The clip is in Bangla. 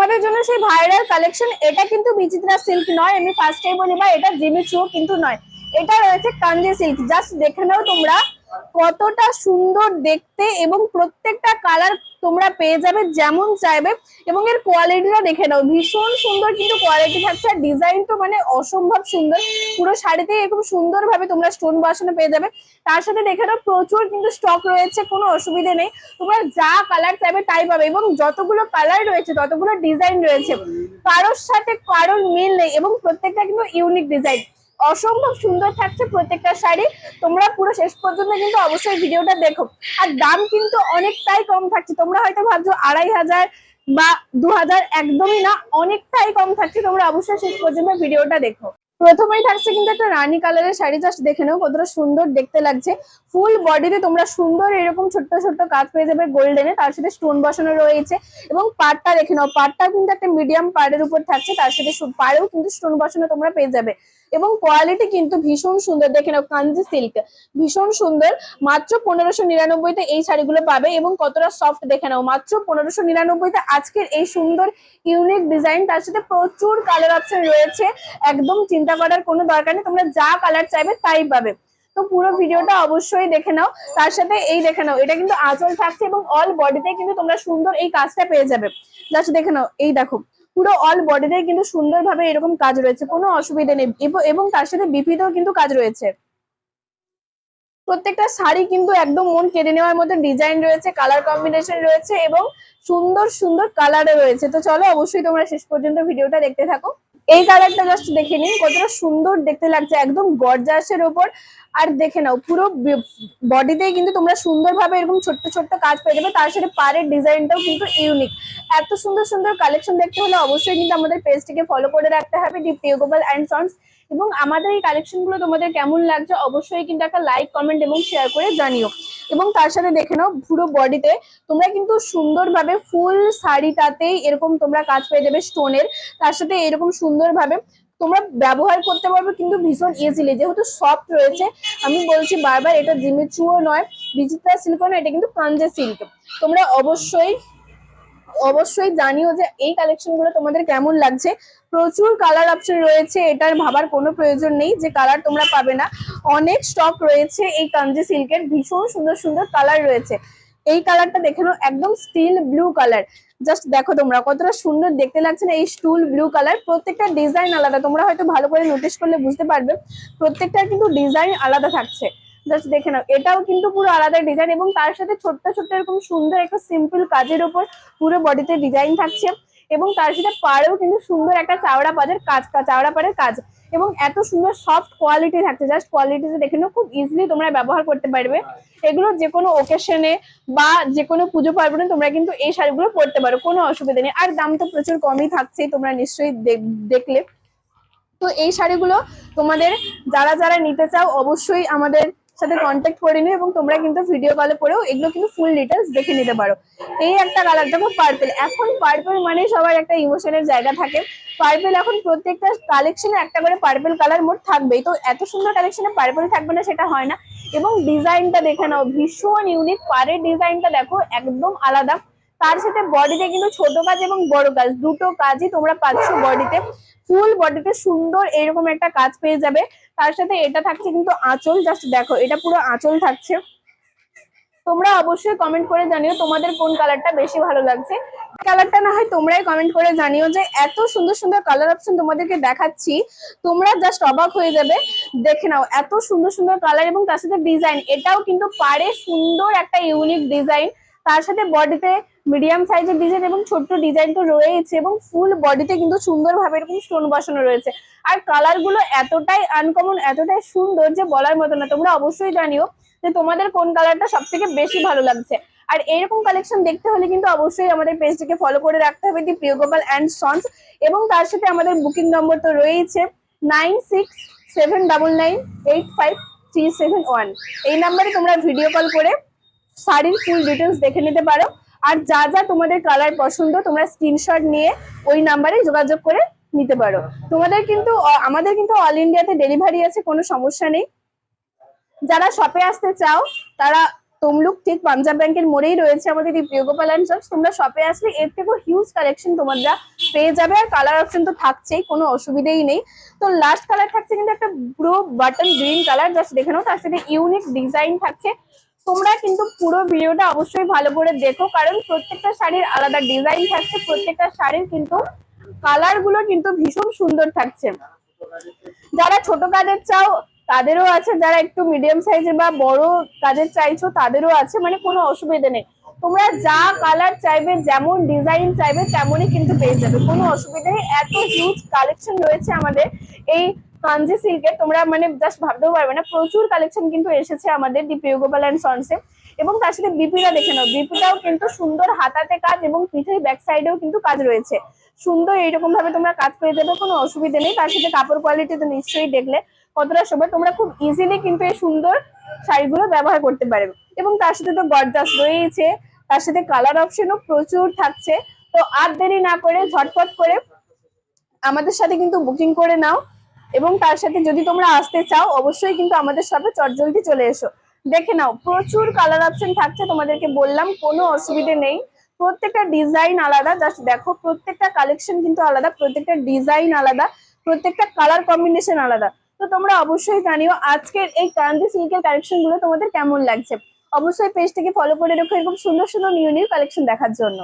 তোমাদের জন্য সেই ভাইরাল কালেকশন। এটা কিন্তু বিচিত্রা সিল্ক নয়, আমি ফার্স্টেই বলি, বা এটা জিমিচুও কিন্তু নয়, এটা রয়েছে কাঞ্জি সিল্ক। জাস্ট দেখে নাও তোমরা কতটা সুন্দর দেখতে, এবং প্রত্যেকটা কালার তোমরা পেয়ে যাবে যেমন চাইবে। এবং এর কোয়ালিটিটা দেখে নাও, ভীষণ সুন্দর কিন্তু কোয়ালিটি থাকছে। আর ডিজাইন তো মানে অসম্ভব সুন্দর, পুরো শাড়িতে এরকম সুন্দর ভাবে তোমরা স্টোন বসানো পেয়ে যাবে। তার সাথে দেখে নাও প্রচুর কিন্তু স্টক রয়েছে, কোনো অসুবিধা নেই, তোমরা যা কালার চাইবে তাই পাবে। এবং যতগুলো কালার রয়েছে ততগুলো ডিজাইন রয়েছে, কারোর সাথে কারোর মিল নেই, এবং প্রত্যেকটা কিন্তু ইউনিক ডিজাইন। অসম্ভব সুন্দর থাকছে প্রত্যেকটা শাড়ি। তোমরা পুরো শেষ পর্যন্ত কিন্তু অবশ্যই ভিডিওটা দেখো। আর দাম কিন্তু অনেকটাই কম থাকছে, তোমরা হয়তো ভাবছো 2500 বা 2000, একদমই না, অনেকটাই কম থাকছে। তোমরা অবশ্যই শেষ পর্যন্ত ভিডিওটা দেখো। প্রথমেই থাকছে কিন্তু একটা রানী কালারের শাড়ি, জাস্ট দেখে নাও কতটা সুন্দর দেখতে লাগছে। ফুল বডিতে তোমরা সুন্দর এরকম ছোট্ট ছোট্ট কাজ পেয়ে যাবে গোল্ডেনে, তার সাথে স্টোন বসানো রয়েছে। এবং পাড়টা দেখে নাও, পাড়টা কিন্তু একটা মিডিয়াম পাড়ের উপর থাকছে, তার সাথে পাড়েও কিন্তু স্টোন বসানো তোমরা পেয়ে যাবে। এবং কোয়ালিটি কিন্তু ভীষণ সুন্দর, দেখে নাও কাঞ্জি সিল্ক, ভীষণ সুন্দর। মাত্র 1599-তে এই শাড়িগুলো পাবে। এবং কতটা সফট দেখে নাও, মাত্র 1599-তে আজকের এই সুন্দর ইউনিক ডিজাইন, তার সাথে প্রচুর কালার অপশন রয়েছে। একদম চিন্তা করার কোনো দরকার নেই, তোমরা যা কালার চাইবে তাই পাবে। তো পুরো ভিডিওটা অবশ্যই দেখে নাও। তার সাথে এই দেখে নাও, এটা কিন্তু আঁচল থাকছে, এবং অল বডিতে কিন্তু তোমরা সুন্দর এই কাজটা পেয়ে যাবে। জাস্ট দেখে নাও, এই দেখো পুরো অল বডিতে কিন্তু সুন্দরভাবে এরকম কাজ রয়েছে, কোনো অসুবিধা নেই। এবং তার সাথে বিপিতেও কিন্তু কাজ রয়েছে। প্রত্যেকটা শাড়ি কিন্তু একদম মন কেড়ে নেওয়ার মতো ডিজাইন রয়েছে, কালার কম্বিনেশন রয়েছে, এবং সুন্দর সুন্দর কালারে রয়েছে। তো চলো অবশ্যই তোমরা শেষ পর্যন্ত ভিডিওটা দেখতে থাকো। এই কালারটা জাস্ট দেখে নিন, কতটা সুন্দর দেখতে লাগছে, একদম গর্জাসের ওপর। আর দেখে নাও পুরো বডিতেই কিন্তু তোমরা সুন্দরভাবে এরকম ছোট্ট ছোট্ট কাজ পেয়ে যাবে, তার সাথে পাড়ের ডিজাইনটাও কিন্তু ইউনিক। এত সুন্দর সুন্দর কালেকশন দেখতে হলে অবশ্যই কিন্তু আমাদের পেজটিকে ফলো করে রাখতে হবে, দি প্রিয় গোপাল অ্যান্ড সন্স। এবং আমাদের এই কালেকশন গুলো তোমাদের কেমন লাগছে অবশ্যই কিন্তু একটা লাইক, কমেন্ট এবং শেয়ার করে জানিও। এবং তার সাথে দেখে নাও পুরো বডিতে তোমরা কিন্তু সুন্দরভাবে ফুল শাড়িটাতেই এরকম তোমরা কাজ পেয়ে যাবে স্টোনের, তার সাথে এরকম সুন্দরভাবে তোমরা ব্যবহার করতে পারবে কিন্তু ভীষণ ইজিলি, যেহেতু সফট রয়েছে। আমি বলছি বারবার, এটা জিমিচুও নয়, বিচিত্রা সিল্কও নয়, এটা কিন্তু কাঞ্জি সিল্ক। তোমরা অবশ্যই অবশ্যই জানিও যে এই কালেকশন গুলো তোমাদের কেমন লাগছে। প্রচুর কালার অপশন রয়েছে, এটার ভাবার কোনো প্রয়োজন নেই যে কালার তোমরা পাবে না। অনেক স্টক রয়েছে এই কাঞ্জি সিল্কের, ভীষণ সুন্দর সুন্দর কালার রয়েছে। এই কালারটা দেখে নাও, একদম স্টিল ব্লু কালার, জাস্ট দেখো তোমরা কতটা সুন্দর দেখতে লাগছে না এই স্টুল ব্লু কালার। প্রত্যেকটা ডিজাইন আলাদা, তোমরা হয়তো ভালো করে নোটিস করলে বুঝতে পারবে, প্রত্যেকটা কিন্তু ডিজাইন আলাদা থাকছে। জাস্ট দেখে নাও, এটাও কিন্তু পুরো আলাদা ডিজাইন, এবং তার সাথে ছোট্ট ছোট্ট এরকম সুন্দর একটা সিম্পল কাজের উপর পুরো বডিতে ডিজাইন থাকছে। এবং তার সাথে পাড়েও কিন্তু সুন্দর একটা চাওড়া পাড়ের কাজ, চাওড়া পাড়ের কাজ, এবং এত সুন্দর সফট কোয়ালিটি থাকছে। জাস্ট কোয়ালিটিতে দেখে নাও, খুব ইজিলি তোমরা ব্যবহার করতে পারবে। এগুলো যে কোনো ওকেশনে বা যে কোনো পুজো পার্বণে তোমরা কিন্তু এই শাড়িগুলো পরতে পারো, কোনো অসুবিধা নেই। আর দাম তো প্রচুর কমই থাকছে, তোমরা নিশ্চয়ই দেখলে। তো এই শাড়িগুলো তোমাদের যারা যারা নিতে চাও অবশ্যই আমাদের সাথে কন্ট্যাক্ট করে নিও, এবং তোমরা কিন্তু ভিডিও কলে পরেও এগুলো কিন্তু ফুল ডিটেলস দেখে নিতে পারো। এই একটা কালার দেখো, পার্পল। এখন পার্পল মানে সবার একটা ইমোশনের জায়গা থাকে। পার্পল এখন প্রত্যেকটা কালেকশনে একটা করে পার্পল কালার মোট থাকবেই, তো এত সুন্দর কালেকশনে পার্পল থাকবে না সেটা হয় না। এবং ডিজাইনটা দেখে নাও, ভীষণ ইউনিক, পাড়ের ডিজাইনটা দেখো একদম আলাদা। তার সাথে বডিতে কিন্তু ছোট কাজ এবং বড় কাজ দুটো কাজই তোমরা পাচ্ছ বডিতে। ফুল বডিতে সুন্দর এরকম একটা কাজ পেয়ে যাবে। তার সাথে এটা থাকছে কিন্তু আঁচল, জাস্ট দেখো এটা পুরো আঁচল থাকছে। তোমরা অবশ্যই কমেন্ট করে জানিও তোমাদের কোন কালারটা বেশি ভালো লাগছে। কালারটা না হয় তোমরাই কমেন্ট করে জানিও, যে এত সুন্দর সুন্দর কালার অপশন তোমাদেরকে দেখাচ্ছি, তোমরা জাস্ট অবাক হয়ে যাবে। দেখে নাও এত সুন্দর সুন্দর কালার, এবং তার সাথে ডিজাইন, এটাও কিন্তু পাড়ে সুন্দর একটা ইউনিক ডিজাইন, তার সাথে বডিতে মিডিয়াম সাইজের ডিজাইন এবং ছোট্ট ডিজাইন তো রয়েছে, এবং ফুল বডিতে কিন্তু সুন্দরভাবে এরকম স্টোন বসানো রয়েছে। আর কালার গুলো এতটাই আনকমন, এতটাই সুন্দর যে বলার মতো না। তোমরা অবশ্যই জানিও যে তোমাদের কোন কালারটা সব থেকে বেশি ভালো লাগছে। আর এরকম কালেকশন দেখতে হলে কিন্তু অবশ্যই আমাদের পেজটিকে ফলো করে রাখতে হবে, দি প্রিয় গোপাল অ্যান্ড সন্স। এবং তার সাথে আমাদের বুকিং নম্বর তো রয়েছে 9679985371। এই নাম্বারে তোমরা ভিডিও কল করে শাড়ির ফুল ডিটেলস দেখে নিতে পারো। আর যা যা তোমাদের কালার পছন্দ তোমরা স্ক্রিনশট নিয়ে ওই নাম্বারে যোগাযোগ করে নিতে পারো। তোমাদের কিন্তু আমাদের কিন্তু অল ইন্ডিয়াতে ডেলিভারি আছে, কোনো সমস্যা নেই। যারা শপে আসতে চাও তারা তমলুক ঠিক পাঞ্জাব ব্যাংকের মোড়েই রয়েছে আমাদের এই প্রিয় গোপাল অ্যান্ড সন্স। তোমরা শপে আসলে এর থেকেও হিউজ কালেকশন তোমরা পেয়ে যাবে। আর কালার অপশন তো থাকছেই, কোনো অসুবিধাই নেই। তো লাস্ট কালার থাকছে কিন্তু একটা পুরো বাটন গ্রিন কালার, জাস্ট দেখে নাও। তার সাথে ইউনিক ডিজাইন থাকছে। তোমরা কিন্তু পুরো ভিডিওটা অবশ্যই ভালো করে দেখো, কারণ প্রত্যেকটা শাড়ির আলাদা ডিজাইন থাকছে, প্রত্যেকটা শাড়ির কিন্তু কালার গুলো কিন্তু ভীষণ সুন্দর থাকছে। যারা ছোট কাজের চাও তাদেরও আছে, যারা একটু মিডিয়াম সাইজের বা বড় কাজের চাইছো তাদেরও আছে, মানে কোনো অসুবিধা নেই। তোমরা যা কালার চাইবে, যেমন ডিজাইন চাইবে তেমনই কিন্তু পেয়ে যাবে, কোনো অসুবিধা নেই। এত হিউজ কালেকশন রয়েছে আমাদের এই কাঞ্জি সিল্কে, তোমরা মানে জাস্ট ভাবতেও পারবে না। প্রচুর কালেকশন কিন্তু এসেছে আমাদের দি প্রিয় গোপাল অ্যান্ড সন্সে। এবং তার সাথে বিপিটা দেখে নাও, বিপিটাও কিন্তু সুন্দর হাতাতে কাজ এবং পিঠের ব্যাক সাইডেও কিন্তু কাজ রয়েছে। সুন্দর এইরকম ভাবে তোমরা কাজ পেয়ে যাবে, কোনো অসুবিধা নেই। তার সাথে কাপড় কোয়ালিটি তো নিশ্চয়ই দেখলে কতটা শোভা। তোমরা খুব ইজিলি কিন্তু এই সুন্দর শাড়িগুলো ব্যবহার করতে পারবে। এবং তার সাথে তো গর্জাস রয়েছে, তার সাথে কালার অপশনও প্রচুর থাকছে। তো আর দেরি না করে ঝটপট করে আমাদের সাথে কিন্তু বুকিং করে নাও। এবং তার সাথে যদি তোমরা আসতে চাও অবশ্যই কিন্তু আমাদের শপে চটজলদি চলে এসো। দেখে নাও, প্রচুর কালার অপশন থাকছে, তোমাদেরকে বললাম কোনো অসুবিধে নেই। প্রত্যেকটা ডিজাইন আলাদা, জাস্ট দেখো প্রত্যেকটা কালেকশন কিন্তু আলাদা, প্রত্যেকটা ডিজাইন আলাদা, প্রত্যেকটা কালার কম্বিনেশন আলাদা। তো তোমরা অবশ্যই জানিও আজকের এই কাঞ্জি সিল্কের কালেকশন গুলো তোমাদের কেমন লাগছে। অবশ্যই পেজটাকে ফলো করে রেখো এরকম সুন্দর সুন্দর নিউ নিউ কালেকশন দেখার জন্য।